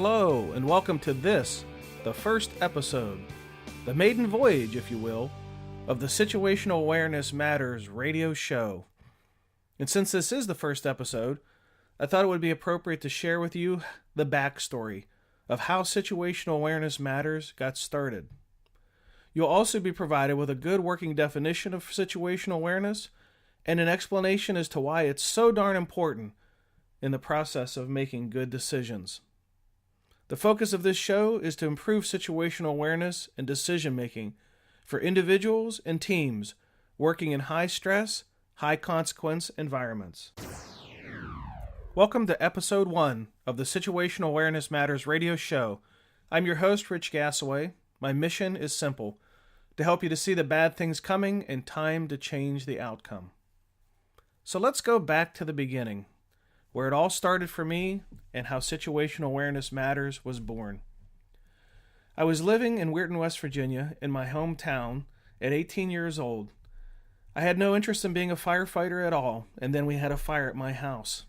Hello, and welcome to this, the first episode, the maiden voyage, if you will, of the Situational Awareness Matters radio show. And since this is the first episode, I thought it would be appropriate to share with you the backstory of how Situational Awareness Matters got started. You'll also be provided with a good working definition of situational awareness and an explanation as to why it's so darn important in the process of making good decisions. The focus of this show is to improve situational awareness and decision-making for individuals and teams working in high-stress, high-consequence environments. Welcome to Episode 1 of the Situational Awareness Matters radio show. I'm your host, Rich Gassaway. My mission is simple, to help you to see the bad things coming and time to change the outcome. So let's go back to the beginning, where it all started for me and how Situational Awareness Matters was born. I was living in Weirton, West Virginia, in my hometown at 18 years old. I had no interest in being a firefighter at all, and then we had a fire at my house.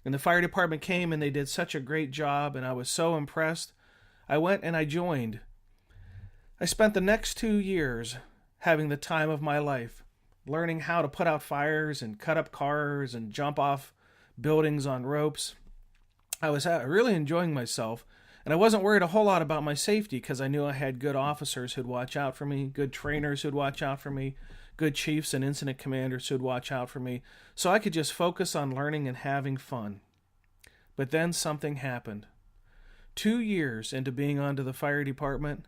And the fire department came and they did such a great job, and I was so impressed. I went and I joined. I spent the next 2 years having the time of my life, learning how to put out fires and cut up cars and jump off buildings on ropes. I was really enjoying myself, and I wasn't worried a whole lot about my safety because I knew I had good officers who'd watch out for me, good trainers who'd watch out for me, good chiefs and incident commanders who'd watch out for me, so I could just focus on learning and having fun. But then something happened. 2 years into being onto the fire department,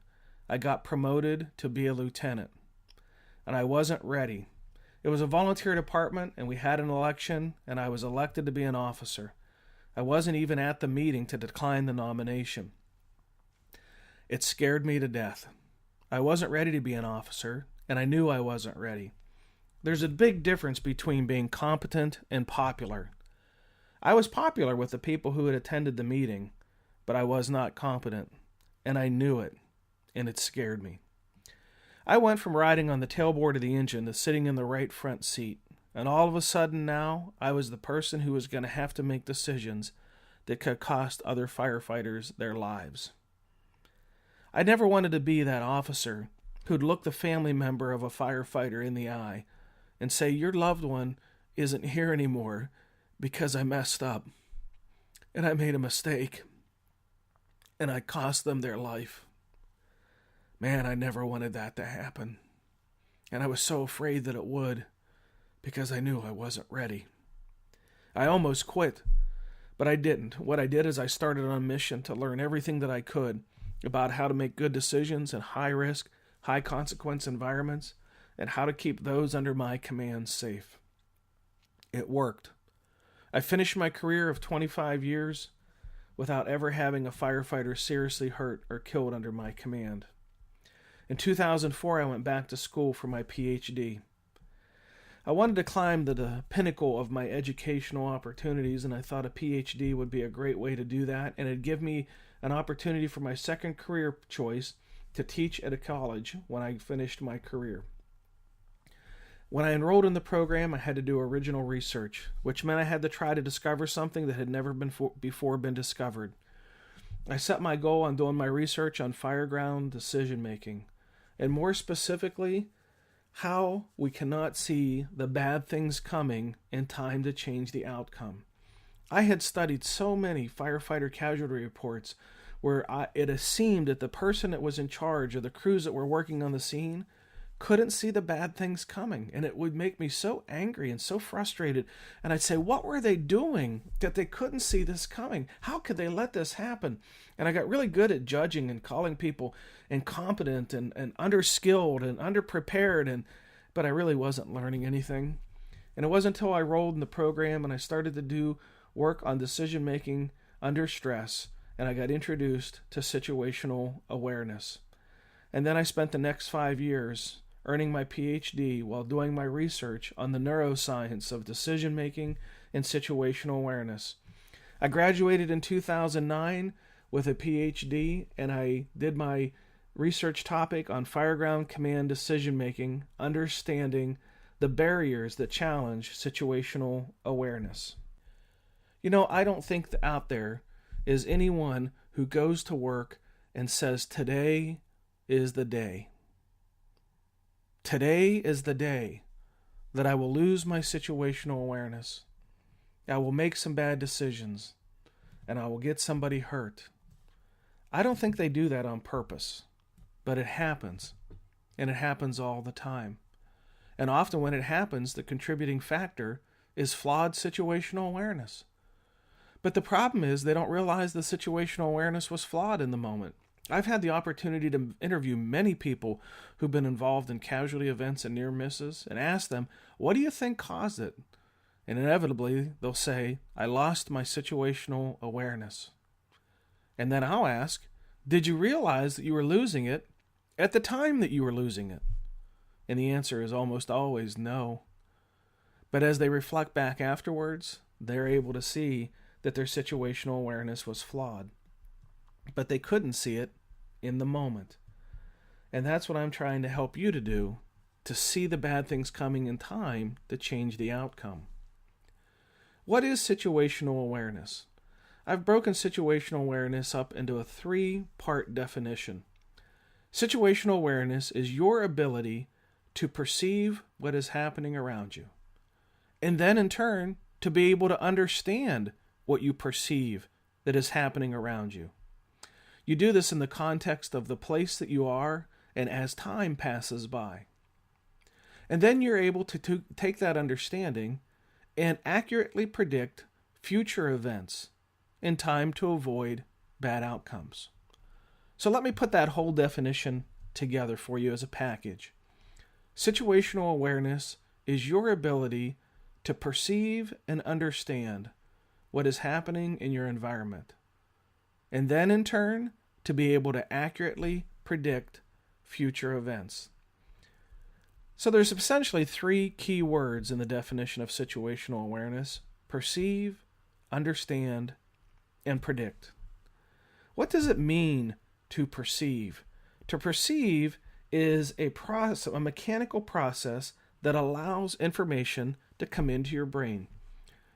I got promoted to be a lieutenant, and I wasn't ready. It was a volunteer department, and we had an election, and I was elected to be an officer. I wasn't even at the meeting to decline the nomination. It scared me to death. I wasn't ready to be an officer, and I knew I wasn't ready. There's a big difference between being competent and popular. I was popular with the people who had attended the meeting, but I was not competent, and I knew it, and it scared me. I went from riding on the tailboard of the engine to sitting in the right front seat, and all of a sudden now I was the person who was going to have to make decisions that could cost other firefighters their lives. I never wanted to be that officer who'd look the family member of a firefighter in the eye and say, "Your loved one isn't here anymore because I messed up, and I made a mistake, and I cost them their life." Man, I never wanted that to happen. And I was so afraid that it would, because I knew I wasn't ready. I almost quit, but I didn't. What I did is I started on a mission to learn everything that I could about how to make good decisions in high-risk, high-consequence environments, and how to keep those under my command safe. It worked. I finished my career of 25 years without ever having a firefighter seriously hurt or killed under my command. In 2004, I went back to school for my PhD. I wanted to climb the pinnacle of my educational opportunities, and I thought a PhD would be a great way to do that, and it'd give me an opportunity for my second career choice to teach at a college when I finished my career. When I enrolled in the program, I had to do original research, which meant I had to try to discover something that had never before been discovered. I set my goal on doing my research on fireground decision-making, and more specifically, how we cannot see the bad things coming in time to change the outcome. I had studied so many firefighter casualty reports where it has seemed that the person that was in charge of the crews that were working on the scene couldn't see the bad things coming, and it would make me so angry and so frustrated. And I'd say, what were they doing that they couldn't see this coming? How could they let this happen? And I got really good at judging and calling people incompetent and underskilled and underprepared, but I really wasn't learning anything. And it wasn't until I rolled in the program and I started to do work on decision making under stress, and I got introduced to situational awareness. And then I spent the next 5 years earning my PhD while doing my research on the neuroscience of decision-making and situational awareness. I graduated in 2009 with a PhD, and I did my research topic on fireground command decision-making, understanding the barriers that challenge situational awareness. You know, I don't think that out there is anyone who goes to work and says, today is the day. Today is the day that I will lose my situational awareness. I will make some bad decisions, and I will get somebody hurt. I don't think they do that on purpose, but it happens, and it happens all the time. And often when it happens, the contributing factor is flawed situational awareness. But the problem is they don't realize the situational awareness was flawed in the moment. I've had the opportunity to interview many people who've been involved in casualty events and near misses and ask them, what do you think caused it? And inevitably, they'll say, I lost my situational awareness. And then I'll ask, did you realize that you were losing it at the time that you were losing it? And the answer is almost always no. But as they reflect back afterwards, they're able to see that their situational awareness was flawed. But they couldn't see it in the moment. And that's what I'm trying to help you to do, to see the bad things coming in time to change the outcome. What is situational awareness? I've broken situational awareness up into a 3-part definition. Situational awareness is your ability to perceive what is happening around you, and then in turn to be able to understand what you perceive that is happening around you. You do this in the context of the place that you are and as time passes by. And then you're able to take that understanding and accurately predict future events in time to avoid bad outcomes. So let me put that whole definition together for you as a package. Situational awareness is your ability to perceive and understand what is happening in your environment, and then in turn to be able to accurately predict future events. So there's essentially 3 key words in the definition of situational awareness: perceive, understand, and predict. What does it mean to perceive? To perceive is a mechanical process that allows information to come into your brain.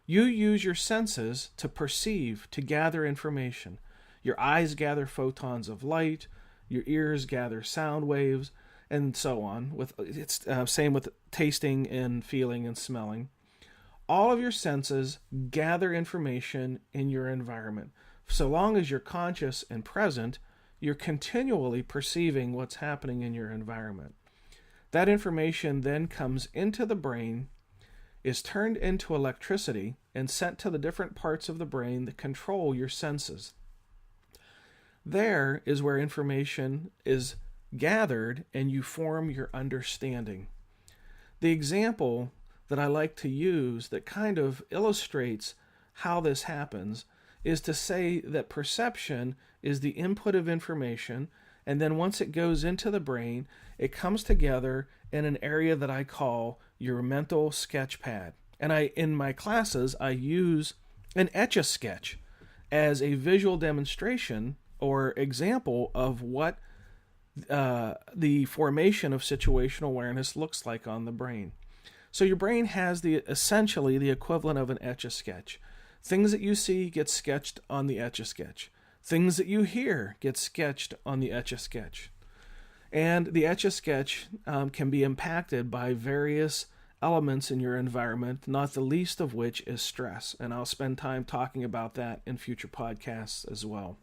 You use your senses to perceive, to gather information. Your eyes gather photons of light, your ears gather sound waves, and so on. It's same with tasting and feeling and smelling. All of your senses gather information in your environment. So long as you're conscious and present, you're continually perceiving what's happening in your environment. That information then comes into the brain, is turned into electricity, and sent to the different parts of the brain that control your senses. There is where information is gathered and you form your understanding. The example that I like to use that kind of illustrates how this happens is to say that perception is the input of information, and then once it goes into the brain, it comes together in an area that I call your mental sketch pad. And in my classes, I use an Etch-a-Sketch as a visual demonstration or example of what the formation of situational awareness looks like on the brain. So your brain has essentially the equivalent of an Etch-a-Sketch. Things that you see get sketched on the Etch-a-Sketch. Things that you hear get sketched on the Etch-a-Sketch. And the Etch-a-Sketch can be impacted by various elements in your environment, not the least of which is stress. And I'll spend time talking about that in future podcasts as well.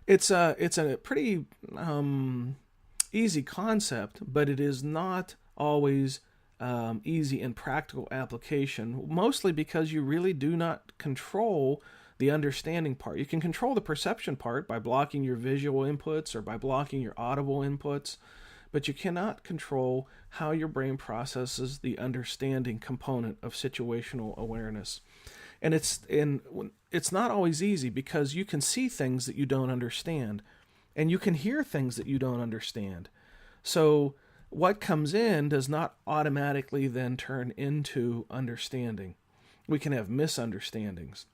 It's a pretty easy concept, but it is not always easy in practical application, mostly because you really do not control the understanding part. You can control the perception part by blocking your visual inputs or by blocking your audible inputs, but you cannot control how your brain processes the understanding component of situational awareness. And it's not always easy because you can see things that you don't understand, and you can hear things that you don't understand. So what comes in does not automatically then turn into understanding. We can have misunderstandings.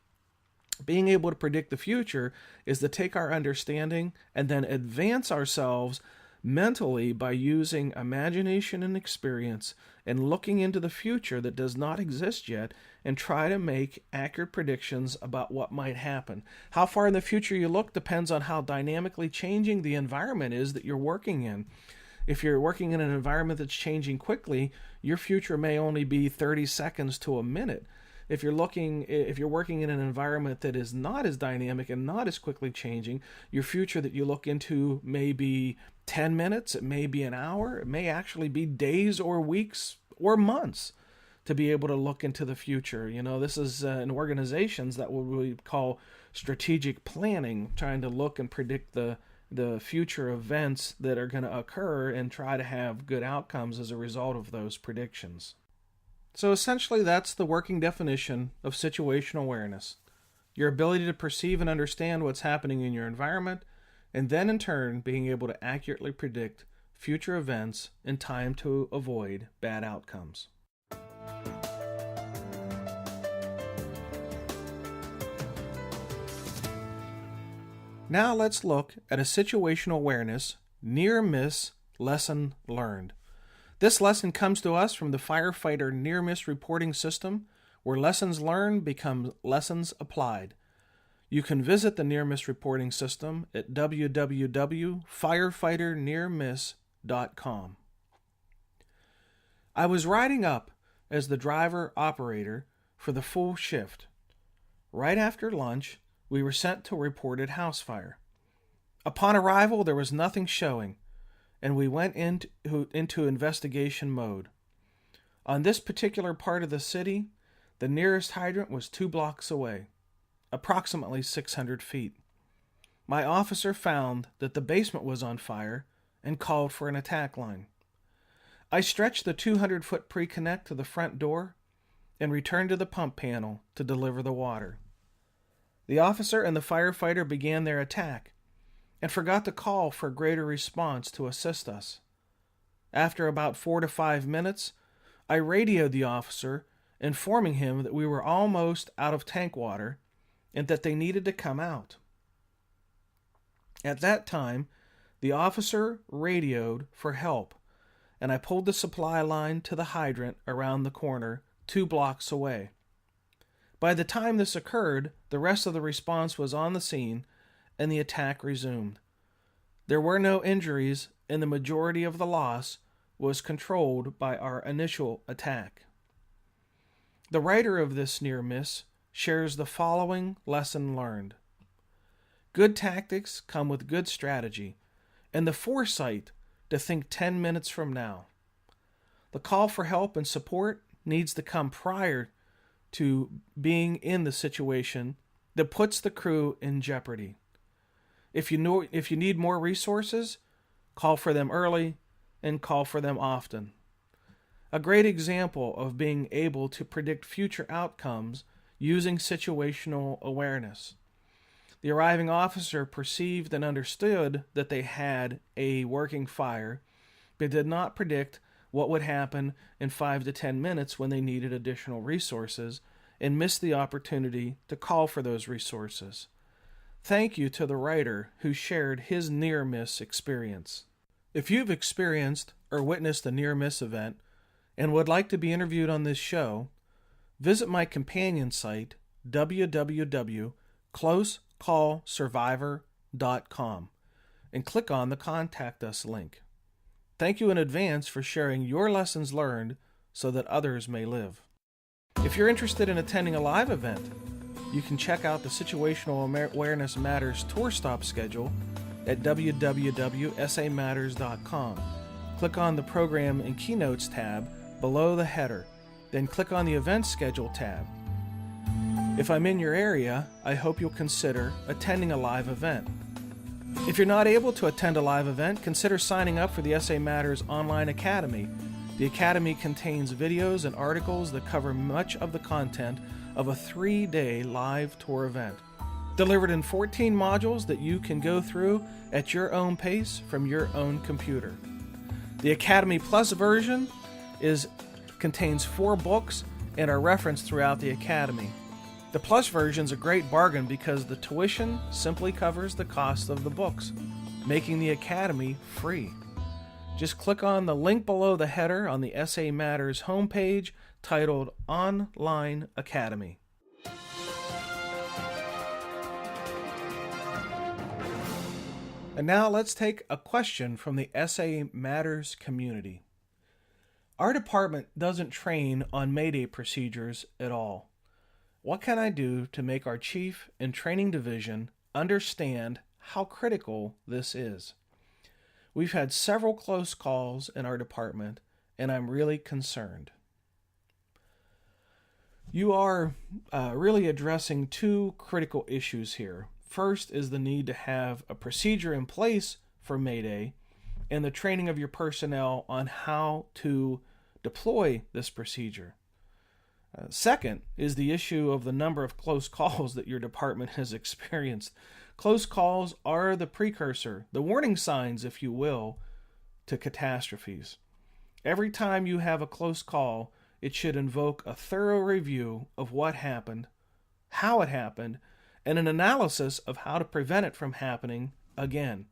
Being able to predict the future is to take our understanding and then advance ourselves mentally by using imagination and experience and looking into the future that does not exist yet and try to make accurate predictions about what might happen. How far in the future you look depends on how dynamically changing the environment is that you're working in. If you're working in an environment that's changing quickly, your future may only be 30 seconds to a minute. If you're working in an environment that is not as dynamic and not as quickly changing, your future that you look into may be 10 minutes, it may be an hour, it may actually be days or weeks or months to be able to look into the future. This is in organizations that what we call strategic planning, trying to look and predict the future events that are going to occur and try to have good outcomes as a result of those predictions. So essentially, that's the working definition of situational awareness. Your ability to perceive and understand what's happening in your environment, and then in turn being able to accurately predict future events in time to avoid bad outcomes. Now let's look at a situational awareness near-miss lesson learned. This lesson comes to us from the firefighter near-miss reporting system, where lessons learned become lessons applied. You can visit the near-miss reporting system at www.firefighternearmiss.com. I was riding up as the driver-operator for the full shift. Right after lunch, we were sent to a reported house fire. Upon arrival, there was nothing showing, and we went into investigation mode. On this particular part of the city, the nearest hydrant was 2 blocks away, approximately 600 feet. My officer found that the basement was on fire and called for an attack line. I stretched the 200-foot pre-connect to the front door and returned to the pump panel to deliver the water. The officer and the firefighter began their attack and forgot to call for a greater response to assist us. After about 4 to 5 minutes, I radioed the officer, informing him that we were almost out of tank water and that they needed to come out. At that time, the officer radioed for help, and I pulled the supply line to the hydrant around the corner 2 blocks away. By the time this occurred, the rest of the response was on the scene, and the attack resumed. There were no injuries, and the majority of the loss was controlled by our initial attack. The writer of this near miss shares the following lesson learned. Good tactics come with good strategy, and the foresight to think 10 minutes from now. The call for help and support needs to come prior to being in the situation that puts the crew in jeopardy. If you need more resources, call for them early and call for them often. A great example of being able to predict future outcomes using situational awareness. The arriving officer perceived and understood that they had a working fire, but did not predict what would happen in 5 to 10 minutes when they needed additional resources, and missed the opportunity to call for those resources. Thank you to the writer who shared his near-miss experience. If you've experienced or witnessed a near-miss event and would like to be interviewed on this show, visit my companion site, www.closecallsurvivor.com, and click on the Contact Us link. Thank you in advance for sharing your lessons learned so that others may live. If you're interested in attending a live event, you can check out the Situational Awareness Matters tour stop schedule at www.samatters.com. Click on the Program and Keynotes tab below the header, then click on the Event Schedule tab. If I'm in your area, I hope you'll consider attending a live event. If you're not able to attend a live event, consider signing up for the SA Matters Online Academy. The Academy contains videos and articles that cover much of the content of a 3-day live tour event, delivered in 14 modules that you can go through at your own pace from your own computer. The Academy Plus version contains 4 books and are referenced throughout the Academy. The Plus version is a great bargain because the tuition simply covers the cost of the books, making the Academy free. just click on the link below the header on the SA Matters homepage titled Online Academy. And now let's take a question from the SA Matters community. Our department doesn't train on Mayday procedures at all. What can I do to make our chief and training division understand how critical this is? We've had several close calls in our department, and I'm really concerned. You are really addressing two critical issues here. First is the need to have a procedure in place for Mayday and the training of your personnel on how to deploy this procedure. Second is the issue of the number of close calls that your department has experienced. Close calls are the precursor, the warning signs, if you will, to catastrophes. Every time you have a close call, it should invoke a thorough review of what happened, how it happened, and an analysis of how to prevent it from happening again,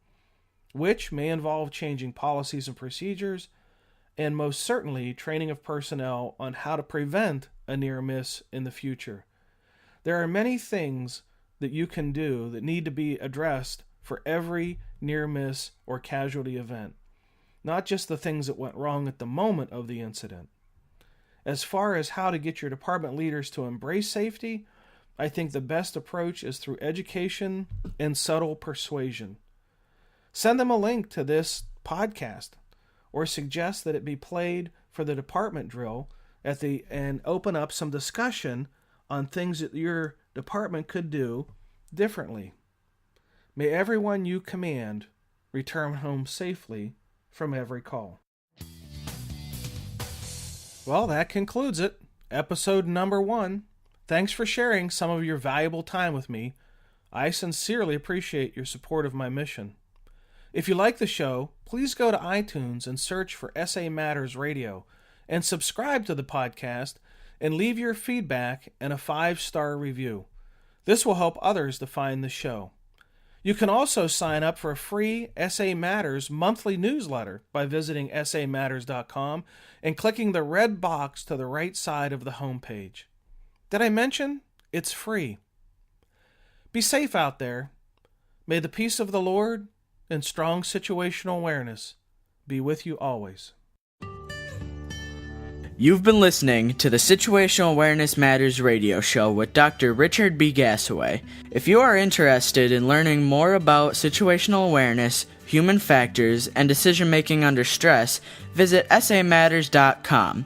which may involve changing policies and procedures, and most certainly training of personnel on how to prevent a near miss in the future. There are many things that you can do that need to be addressed for every near miss or casualty event, not just the things that went wrong at the moment of the incident. As far as how to get your department leaders to embrace safety, I think the best approach is through education and subtle persuasion. Send them a link to this podcast or suggest that it be played for the department drill and open up some discussion on things that your department could do differently. May everyone you command return home safely from every call. Well, that concludes it. Episode number 1. Thanks for sharing some of your valuable time with me. I sincerely appreciate your support of my mission. If you like the show, please go to iTunes and search for SA Matters Radio and subscribe to the podcast and leave your feedback and a 5-star review. This will help others to find the show. You can also sign up for a free SA Matters monthly newsletter by visiting samatters.com and clicking the red box to the right side of the homepage. Did I mention it's free? Be safe out there. May the peace of the Lord and strong situational awareness be with you always. You've been listening to the Situational Awareness Matters radio show with Dr. Richard B. Gassaway. If you are interested in learning more about situational awareness, human factors, and decision-making under stress, visit samatters.com.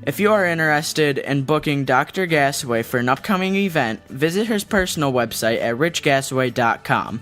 If you are interested in booking Dr. Gassaway for an upcoming event, visit his personal website at richgassaway.com.